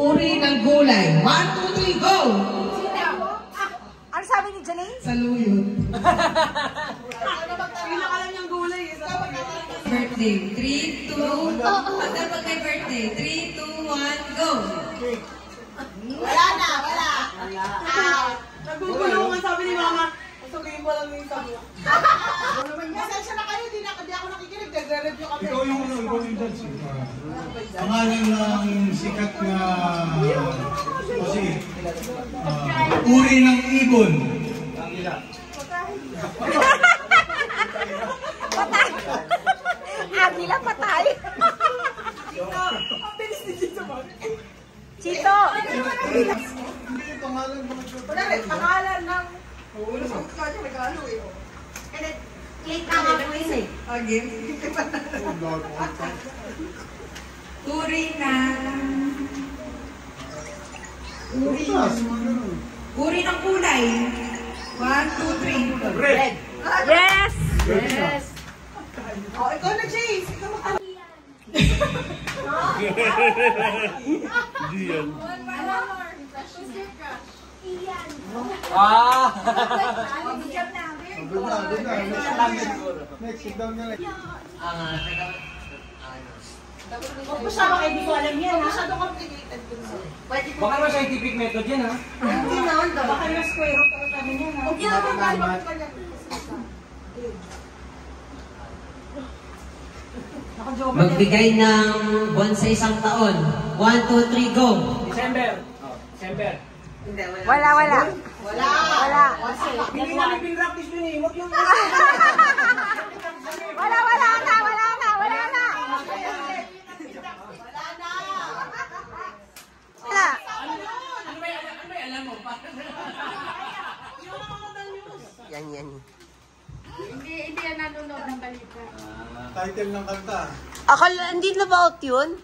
uri ng gulay. 1, 2, 3, go! Ano sabi ni Janine? Saluyot. Pinakalan yung gulay eh. Birthday. 3, 2, pagka pag may birthday. 3, 2, 1, go! Wala na, wala. Nagugulungan sabi ni Mama. Sabihin mo lang yung sabi. Pasensya na kayo, di ako nakikinig. Nagre-review kami. Ikaw yung dance. Pangalan ng sikat na kasi uri ng ibon. Patay. Agila patay. Ang bilis ni Chito. Chito. Hindi pangalan ng Pangalan ng... Ulo sa kanya nag-ano eh. Late na nga po yun eh. Again? Uri ng kulay. 1, 2, 3. Red. Yes! Yes! Oh, ikaw na, Chase! Ikaw makano. Hindi yan. Next, sit down na lang. Masyado kayo, di ko alam yan. Masyado complicated dun sa... Baka naman scientific method yan, ha? Hindi naman, baka yung square root ang sabi niya. Huwag niya naman tayo Magbigay ng buwan sa isang taon. 1, 2, 3, go! December. December. Wala, wala. Wala! Wala. Hindi namin pinractice yun eh. Huwag yung... Wala, wala na, wala na, wala na. Wala. Yan. Hindi yan nanonood ng balita. Title ng kanta. Hindi na ba out yun?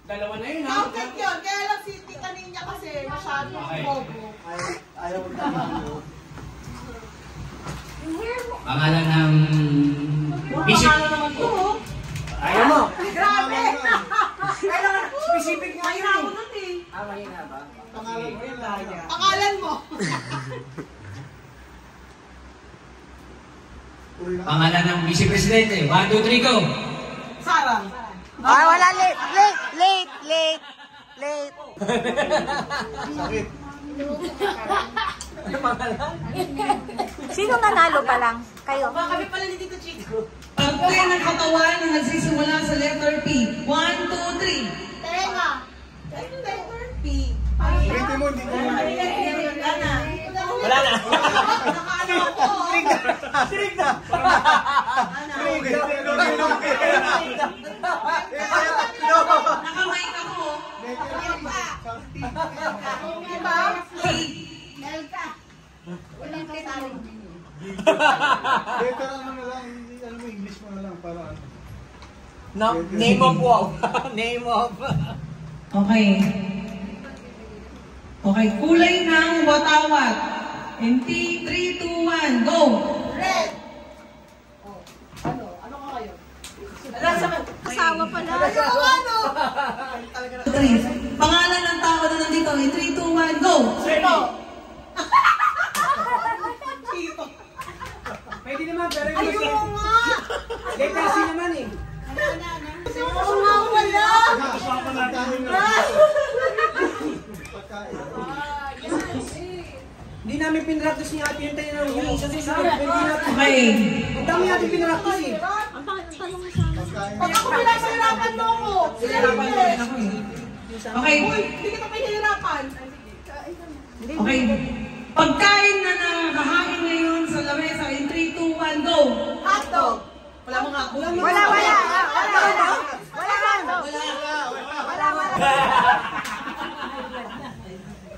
Dalawa na yun, ha? Counted yun, kaya lang si Tita Ninya kasi masyado bobo. Ayaw na ako. Pangalan ng... Bishop. Ayaw mo. Grabe! Kailangan specific nga yun Mahina ako eh. nun eh. Mahina ba? Pangalan mo yun, Laya. Pangalan mo. Pangalan ng Vice Presidente. 1, 2, 3, go! Sarah. Ay, wala. Late. Sakit. Ano pangalan? Sino nanalo pa lang? Kayo? Baka kami pala ni Tito Chico. Parte ng katawan na nagsisimula sa letter P. 1, 2, 3. Tenga. Letter P. Pretty mo, hindi ko na. Wala na. Wala na. Nakaano ako. Sirig na. Nakamay ako. Diba? Walang kasali. Letter ano na lang, ano mo, English mo na lang para ano. Name of wow. Name of... Okay. Okay, kulay ng watawat. In 3, 2, 1, go! Red. Ano? Ano ka kayo? Wala sa Asawa pala. ano? Pangalan ng tao na nandito. In 3, 2, 1, go! Sino? Pwede naman, pero yung gusto. Ayun nga! Letter C naman eh. Oo nga, wala! Usapan lang tayo na. Pagkain. Hindi namin pinractice ni Ate yung tayo ng yun. Kasi pwede natin. Okay. Ang dami natin pinractice eh. Pagkain. Pag ako pinasahirapan mo ako! Sila hindi! Okay. Uy, hindi kita pinahirapan! Okay. Pagkain na nakahain ngayon sa lamesa. In 3, 2, 1, go! Hotdog! Wala mga hotdog. Wala.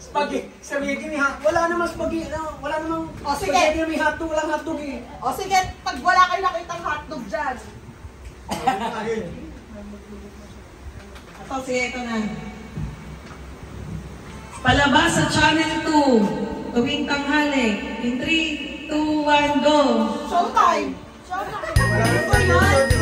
Spaghetti. Spaghetti may hotdog. Wala namang spaghetti. Wala namang sige. spaghetti na may hotdog. Walang hotdog eh. O sige, pag wala kayo nakitang hotdog dyan. Ito, sige, ito na. Palabas sa Channel 2. Tuwing tanghali. In 3, 2, 1, go! Showtime! Showtime!